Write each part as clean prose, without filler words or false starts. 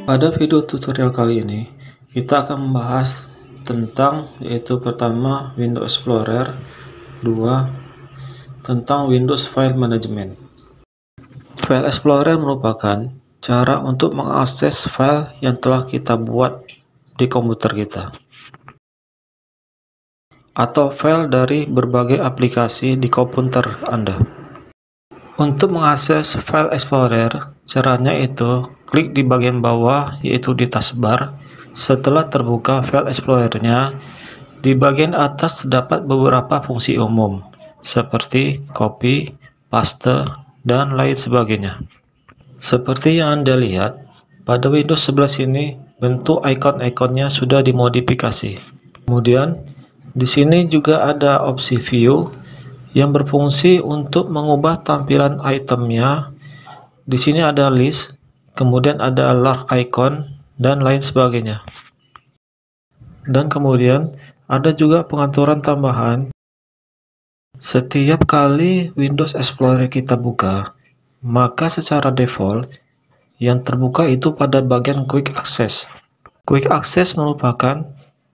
Pada video tutorial kali ini, kita akan membahas tentang yaitu pertama Windows Explorer, 2 tentang Windows File Management. File Explorer merupakan cara untuk mengakses file yang telah kita buat di komputer kita atau file dari berbagai aplikasi di komputer Anda. Untuk mengakses file Explorer, caranya itu klik di bagian bawah yaitu di taskbar. Setelah terbuka file Explorer-nya, di bagian atas terdapat beberapa fungsi umum seperti copy, paste, dan lain sebagainya. Seperti yang Anda lihat, pada Windows 11 ini bentuk icon-iconnya sudah dimodifikasi. Kemudian di sini juga ada opsi view yang berfungsi untuk mengubah tampilan itemnya. Di sini ada list, kemudian ada large icon, dan lain sebagainya. Dan kemudian ada juga pengaturan tambahan. Setiap kali Windows Explorer kita buka, maka secara default yang terbuka itu pada bagian Quick Access. Quick Access merupakan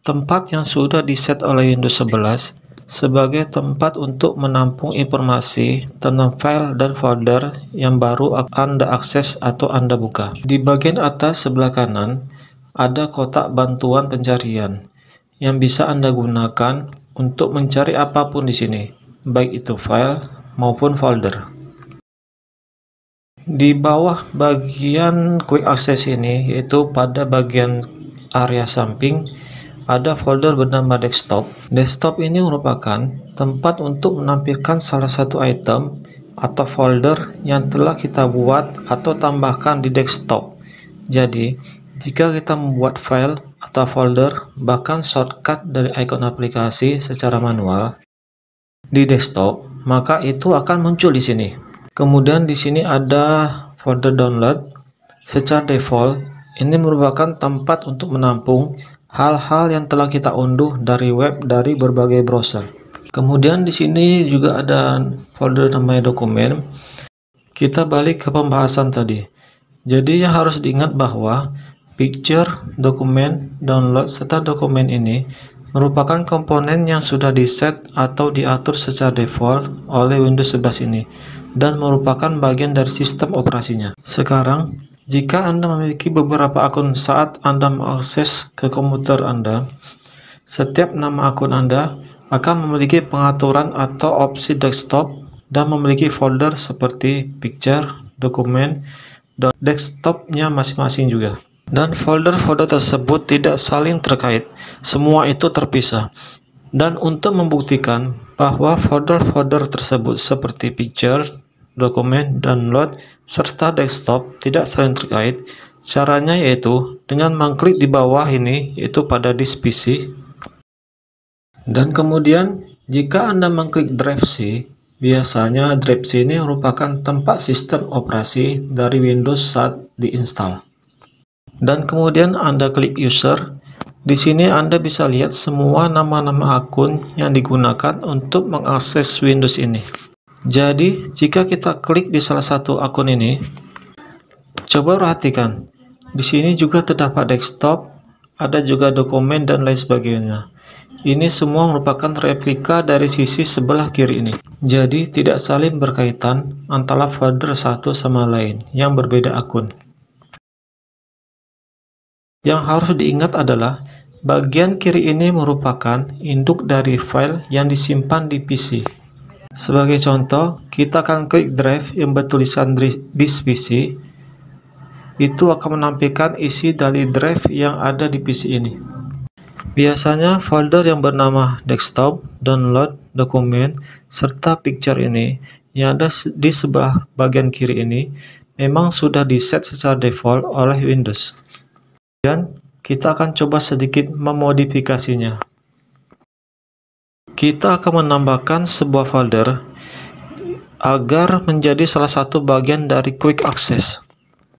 tempat yang sudah diset oleh Windows 11 sebagai tempat untuk menampung informasi tentang file dan folder yang baru Anda akses atau Anda buka. Di bagian atas sebelah kanan ada kotak bantuan pencarian yang bisa Anda gunakan untuk mencari apapun di sini, baik itu file maupun folder. Di bawah bagian Quick Access ini, yaitu pada bagian area samping, ada folder bernama desktop. Desktop ini merupakan tempat untuk menampilkan salah satu item atau folder yang telah kita buat atau tambahkan di desktop. Jadi, jika kita membuat file atau folder, bahkan shortcut dari icon aplikasi secara manual di desktop, maka itu akan muncul di sini. Kemudian di sini ada folder download. Secara default, ini merupakan tempat untuk menampung hal-hal yang telah kita unduh dari web dari berbagai browser. Kemudian di sini juga ada folder namanya dokumen. Kita balik ke pembahasan tadi. Jadi yang harus diingat bahwa picture, dokumen, download, serta dokumen ini merupakan komponen yang sudah diset atau diatur secara default oleh Windows 11 ini dan merupakan bagian dari sistem operasinya. Sekarang, jika Anda memiliki beberapa akun saat Anda mengakses ke komputer Anda, setiap nama akun Anda akan memiliki pengaturan atau opsi desktop dan memiliki folder seperti picture, dokumen, dan desktopnya masing-masing juga. Dan folder-folder tersebut tidak saling terkait, semua itu terpisah. Dan untuk membuktikan bahwa folder-folder tersebut seperti picture, dokumen, download, serta desktop tidak saling terkait, caranya yaitu dengan mengklik di bawah ini, yaitu pada disk PC. Dan kemudian jika Anda mengklik drive C, biasanya drive C ini merupakan tempat sistem operasi dari Windows saat diinstal. Dan kemudian Anda klik user. Di sini Anda bisa lihat semua nama-nama akun yang digunakan untuk mengakses Windows ini. Jadi, jika kita klik di salah satu akun ini, coba perhatikan. Di sini juga terdapat desktop, ada juga dokumen dan lain sebagainya. Ini semua merupakan replika dari sisi sebelah kiri ini. Jadi, tidak saling berkaitan antara folder satu sama lain yang berbeda akun. Yang harus diingat adalah bagian kiri ini merupakan induk dari file yang disimpan di PC. Sebagai contoh, kita akan klik drive yang bertulisan disk PC. Itu akan menampilkan isi dari drive yang ada di PC ini. Biasanya folder yang bernama desktop, download, dokumen, serta picture ini yang ada di sebelah bagian kiri ini memang sudah diset secara default oleh Windows. Dan kita akan coba sedikit memodifikasinya. Kita akan menambahkan sebuah folder agar menjadi salah satu bagian dari Quick Access.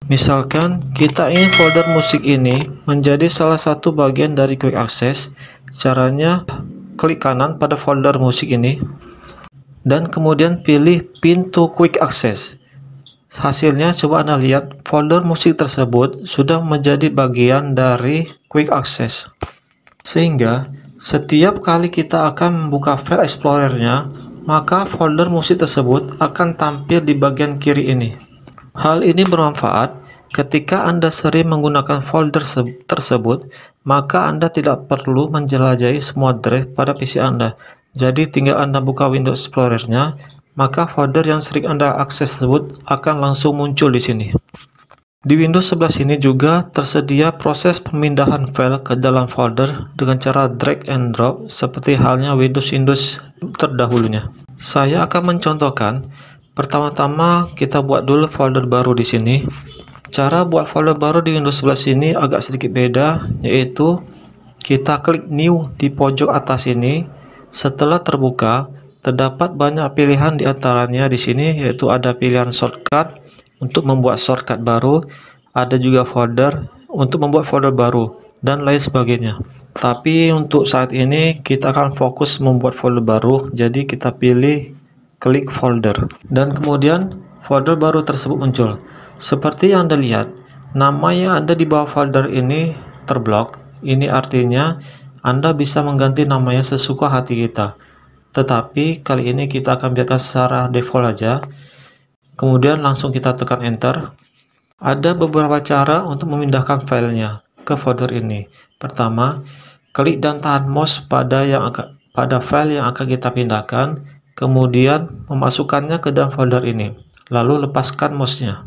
Misalkan kita ingin folder musik ini menjadi salah satu bagian dari Quick Access. Caranya klik kanan pada folder musik ini dan kemudian pilih pintu Quick Access. Hasilnya coba Anda lihat, folder musik tersebut sudah menjadi bagian dari Quick Access. Sehingga setiap kali kita akan membuka file explorer-nya, maka folder musik tersebut akan tampil di bagian kiri ini. Hal ini bermanfaat ketika Anda sering menggunakan folder tersebut, maka Anda tidak perlu menjelajahi semua drive pada PC Anda. Jadi tinggal Anda buka Windows Explorer-nya, maka folder yang sering Anda akses tersebut akan langsung muncul di sini. Di Windows 11 ini juga tersedia proses pemindahan file ke dalam folder dengan cara drag and drop seperti halnya Windows terdahulunya. Saya akan mencontohkan. Pertama-tama kita buat dulu folder baru di sini. Cara buat folder baru di Windows 11 ini agak sedikit beda, yaitu kita klik New di pojok atas ini. Setelah terbuka, terdapat banyak pilihan di antaranya di sini, yaitu ada pilihan shortcut untuk membuat shortcut baru, ada juga folder untuk membuat folder baru, dan lain sebagainya. Tapi untuk saat ini kita akan fokus membuat folder baru, jadi kita pilih klik folder, dan kemudian folder baru tersebut muncul. Seperti yang Anda lihat, nama yang ada di bawah folder ini terblok. Ini artinya Anda bisa mengganti namanya sesuka hati kita. Tetapi kali ini kita akan biarkan secara default aja. Kemudian langsung kita tekan enter. Ada beberapa cara untuk memindahkan filenya ke folder ini. Pertama, klik dan tahan mouse pada file yang akan kita pindahkan, kemudian memasukkannya ke dalam folder ini, lalu lepaskan mouse-nya.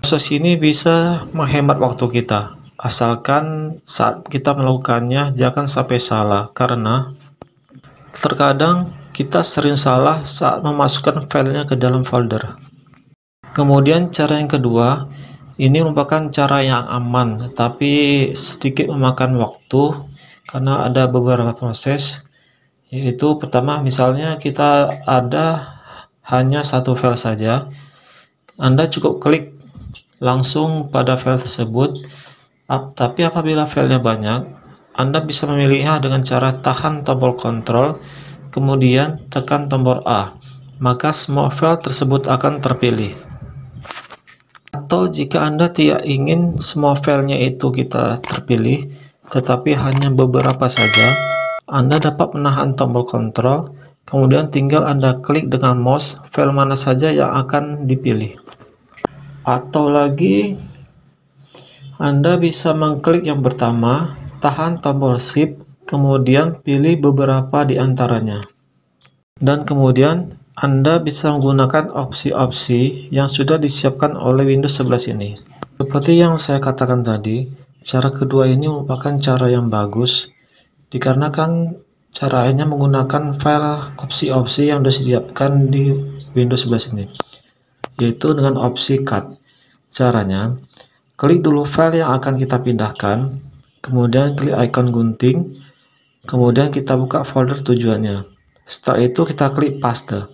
Proses ini bisa menghemat waktu kita, asalkan saat kita melakukannya jangan sampai salah, karena terkadang kita sering salah saat memasukkan filenya ke dalam folder. Kemudian cara yang kedua, ini merupakan cara yang aman, tetapi sedikit memakan waktu karena ada beberapa proses. Yaitu pertama, misalnya kita ada hanya satu file saja, Anda cukup klik langsung pada file tersebut. Tapi apabila filenya banyak, Anda bisa memilihnya dengan cara tahan tombol Ctrl, kemudian tekan tombol A, maka semua file tersebut akan terpilih. Atau jika Anda tidak ingin semua filenya itu kita terpilih, tetapi hanya beberapa saja, Anda dapat menahan tombol Ctrl, kemudian tinggal Anda klik dengan mouse file mana saja yang akan dipilih. Atau lagi, Anda bisa mengklik yang pertama, tahan tombol Shift, kemudian pilih beberapa di antaranya. Dan kemudian Anda bisa menggunakan opsi-opsi yang sudah disiapkan oleh Windows 11 ini. Seperti yang saya katakan tadi, cara kedua ini merupakan cara yang bagus, dikarenakan caranya menggunakan file opsi-opsi yang disediakan di Windows 11 ini, yaitu dengan opsi cut. Caranya, klik dulu file yang akan kita pindahkan, kemudian klik icon gunting, kemudian kita buka folder tujuannya. Setelah itu kita klik paste.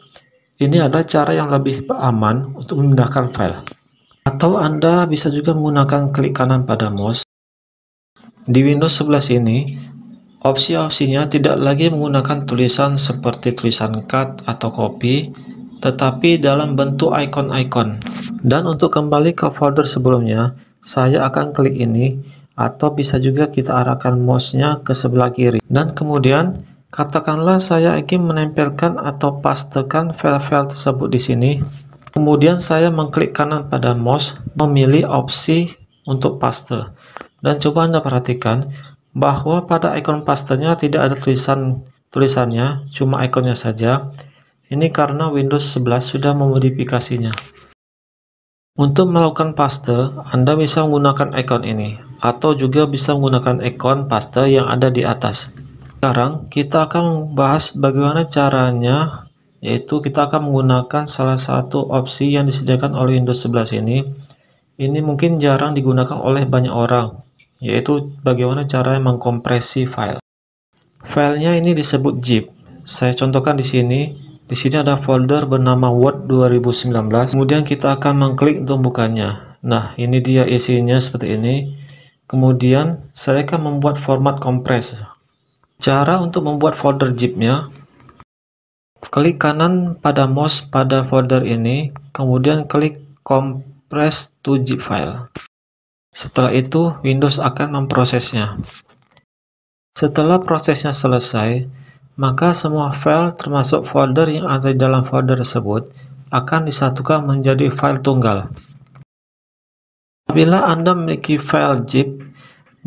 Ini adalah cara yang lebih aman untuk memindahkan file. Atau Anda bisa juga menggunakan klik kanan pada mouse. Di Windows 11 ini, opsi-opsinya tidak lagi menggunakan tulisan seperti tulisan cut atau copy, tetapi dalam bentuk icon-icon. Dan untuk kembali ke folder sebelumnya, saya akan klik ini, atau bisa juga kita arahkan mouse-nya ke sebelah kiri. Dan kemudian, katakanlah saya ingin menempelkan atau pastekan file-file tersebut di sini. Kemudian saya mengklik kanan pada mouse, memilih opsi untuk paste. Dan coba Anda perhatikan bahwa pada ikon pastenya tidak ada tulisannya, cuma ikonnya saja. Ini karena Windows 11 sudah memodifikasinya. Untuk melakukan paste, Anda bisa menggunakan ikon ini, atau juga bisa menggunakan ikon paste yang ada di atas. Sekarang kita akan membahas bagaimana caranya, yaitu kita akan menggunakan salah satu opsi yang disediakan oleh Windows 11 ini. Ini mungkin jarang digunakan oleh banyak orang, yaitu bagaimana cara mengkompresi file. Filenya ini disebut zip. Saya contohkan di sini. Di sini ada folder bernama Word 2019. Kemudian kita akan mengklik untuk membukanya. Nah, ini dia isinya seperti ini. Kemudian saya akan membuat format kompres. Cara untuk membuat folder zip-nya, klik kanan pada mouse pada folder ini, kemudian klik compress to zip file. Setelah itu, Windows akan memprosesnya. Setelah prosesnya selesai, maka semua file termasuk folder yang ada di dalam folder tersebut akan disatukan menjadi file tunggal. Apabila Anda memiliki file zip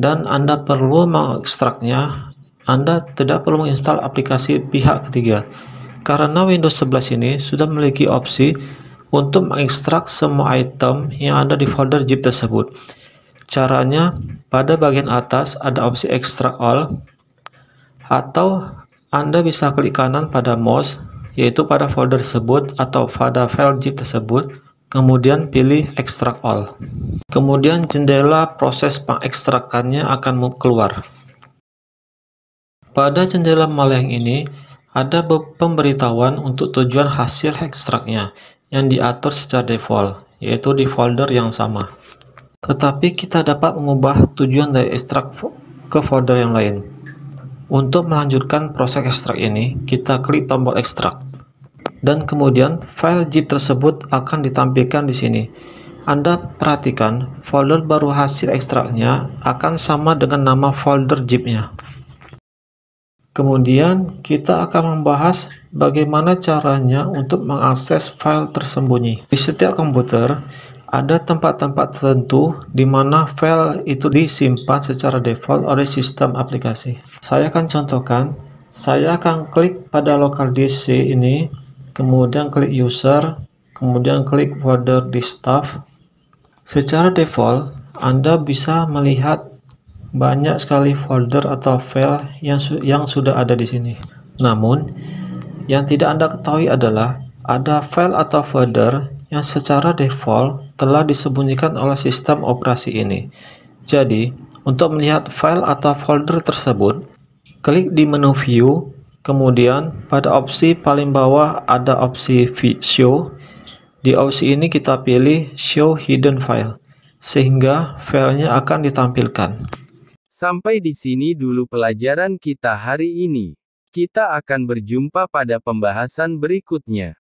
dan Anda perlu mengekstraknya, Anda tidak perlu menginstal aplikasi pihak ketiga, karena Windows 11 ini sudah memiliki opsi untuk mengekstrak semua item yang ada di folder zip tersebut. Caranya, pada bagian atas ada opsi Extract All, atau Anda bisa klik kanan pada mouse, yaitu pada folder tersebut atau pada file zip tersebut, kemudian pilih Extract All. Kemudian jendela proses pengekstrakannya akan keluar. Pada jendela meleng ini, ada pemberitahuan untuk tujuan hasil ekstraknya yang diatur secara default, yaitu di folder yang sama. Tetapi kita dapat mengubah tujuan dari ekstrak ke folder yang lain. Untuk melanjutkan proses ekstrak ini, kita klik tombol ekstrak. Dan kemudian file zip tersebut akan ditampilkan di sini. Anda perhatikan, folder baru hasil ekstraknya akan sama dengan nama folder zip-nya. Kemudian kita akan membahas bagaimana caranya untuk mengakses file tersembunyi. Di setiap komputer, ada tempat-tempat tertentu di mana file itu disimpan secara default oleh sistem aplikasi. Saya akan contohkan, saya akan klik pada local disk C ini, kemudian klik user, kemudian klik folder desktop. Secara default, Anda bisa melihat banyak sekali folder atau file yang sudah ada di sini. Namun, yang tidak Anda ketahui adalah ada file atau folder yang secara default telah disembunyikan oleh sistem operasi ini. Jadi, untuk melihat file atau folder tersebut, klik di menu View, kemudian pada opsi paling bawah ada opsi Show. Di opsi ini kita pilih Show Hidden File, sehingga filenya akan ditampilkan. Sampai di sini dulu pelajaran kita hari ini. Kita akan berjumpa pada pembahasan berikutnya.